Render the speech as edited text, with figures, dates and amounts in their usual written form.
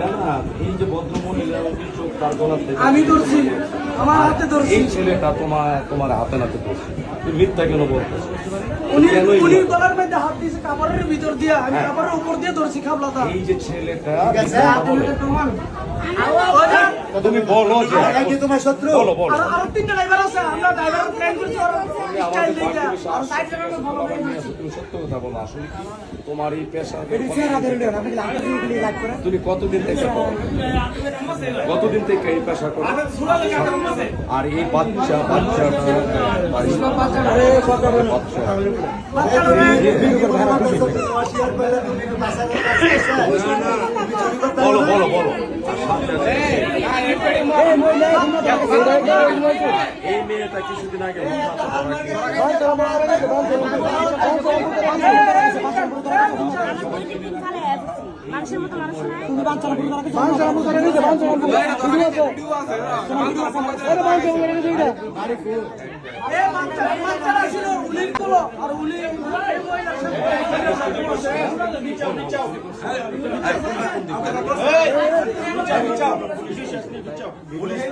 না না, এই যে ভদ্র মহিলা চোখ তার গলা আমি ধরছি, আমার হাতে ধরছি। এই ছেলেটা তোমার হাতে নাতে ধরছে, তুমি মিথ্যা কেন বলতেছো? উনি গলার মধ্যে হাত দিয়েছে কাপড়ের ভিতর দিয়ে, আমি কাপড়ের উপর দিয়ে ধরছি খাবলাটা। এই যে ছেলেটা তুমি বলো যে কি তোমার শত্রু? বলো বলো। আর তিনটা ড্রাইভার আছে, আমরা ড্রাইভার প্ল্যান করছি আর স্টাইল দিয়ে আর সাইড থেকে ফলো করে নিয়েছি। তুমি সত্য কথা বলো, আসলে কি তোমার এই পেশা তুমি কতদিন থেকে এই পেশা করো? আর এই বাচ্চাটা বলো বলো বলো। এই মেয়েটা কিছুদিন আগে মানুষের মতো মানুষ নাই। পুলিশ